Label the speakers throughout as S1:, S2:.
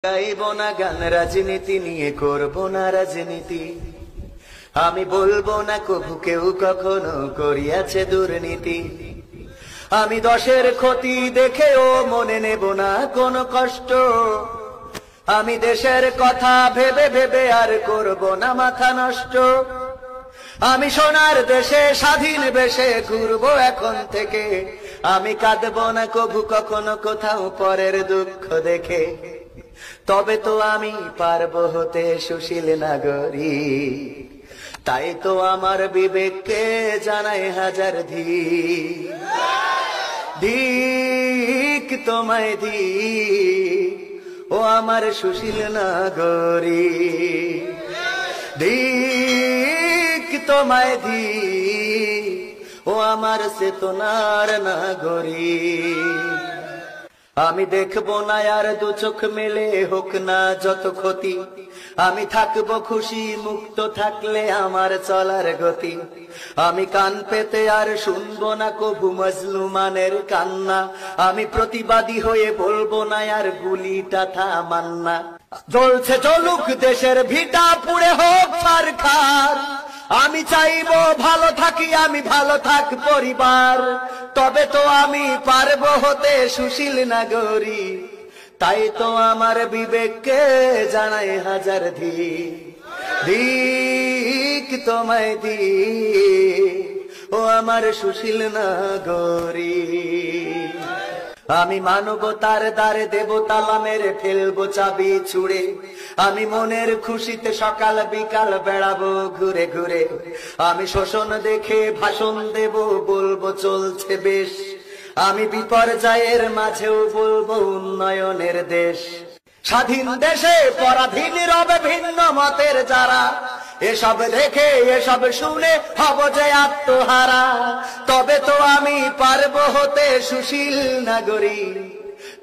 S1: গাইব না গান রাজনীতি নিয়ে, করব না রাজনীতি। আমি বলবো না কভু কেউ কখনো করিয়াছে দুর্নীতি। আমি দশের ক্ষতি দেখেও মনে নেব না কোনো কষ্ট। আমি দেশের কথা ভেবে ভেবে আর করব না মাথা নষ্ট। আমি সোনার দেশে স্বাধীন বেশে ঘুরবো এখন থেকে। আমি কাঁদবো না কভু কখনো কোথাও পরের দুঃখ দেখে। তবে তো আমি পারবো হতে সুশীল নাগরিক। তাই তো আমার বিবেককে জানাই হাজার ধিক তোমায় ধিক, ও আমার সুশীল নাগরিক। ধিক তোমায় ধিক, ও আমার চেতনার নাগরিক। আমি দেখবো না আর দু চোখ মেলে, হোক না যত ক্ষতি। আমি থাকবো খুশি মুক্ত থাকলে আমার চলার গতি। আমি কান পেতে আর শুনবো না কভু মজলুমানের কান্না। আমি প্রতিবাদী হয়ে বলবো না আর গুলিটা থামান্না। জ্বলছে জ্বলুক দেশের ভিটা, পুড়ে হোক ছারখার। আমি চাইবো ভালো থাকি, আমি ভালো থাক পরিবার। তবে তো আমি পারবো হতে সুশীল নাগরিক। তাই তো আমার বিবেককে জানাই হাজার ধিক তোমায় ধিক, ও আমার সুশীল নাগরিক। আমি মানবতার দ্বারে দেব তালা মেরে, ফেলবো চাবি ছুড়ে। আমি মনের খুশিতে সকাল বিকাল বেড়াবো ঘুরে ঘুরে। আমি শোষণ দেখে ভাষণ দেব, বলবো চলছে বেশ। আমি বিপর্যয়ের মাঝেও বলবো উন্নয়নের দেশ। স্বাধীন দেশে পরাধীন রবে ভিন্ন মতের যারা। এসব দেখে এসব শুনে হব যে আত্মহারা। তবে তো আমি পারবো হতে সুশীল নাগরিক।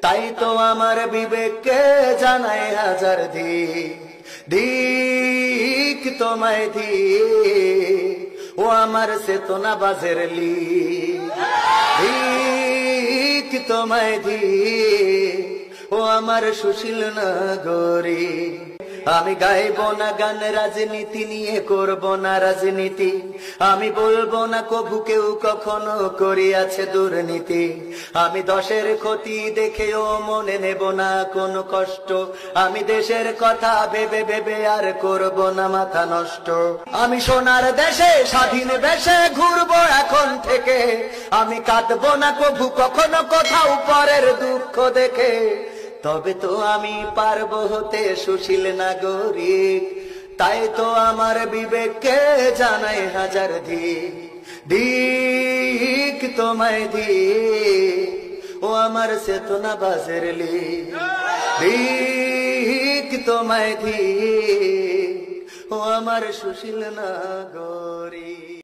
S1: তাই তো আমার বিবেককে জানাই হাজার ধিক তোমায় ধিক, ও আমার চেতনা বাজের ধিক তোমায় ধিক, ও আমার সুশীল নাগরিক। আমি গাইব না গান রাজনীতি নিয়ে, করব না রাজনীতি। আমি বলবো না কভু কেউ কখনো করিয়াছে দুর্নীতি। আমি দশের ক্ষতি দেখেও মনে নেব না কোনো কষ্ট। আমি দেশের কথা ভেবে ভেবে আর করব না মাথা নষ্ট। আমি সোনার দেশে স্বাধীন বেশে ঘুরবো এখন থেকে। আমি কাঁদবো না কভু কখনো কোথাও পরের দুঃখ দেখে। তবে তো আমি পারবো হতে সুশীল নাগরিক। তাই তো আমার বিবেককে জানাই হাজার ধিক তোমায় ধিক, ও আমার চেতনা বাজের ধিক তোমায় ধিক, ও আমার সুশীল নাগরিক।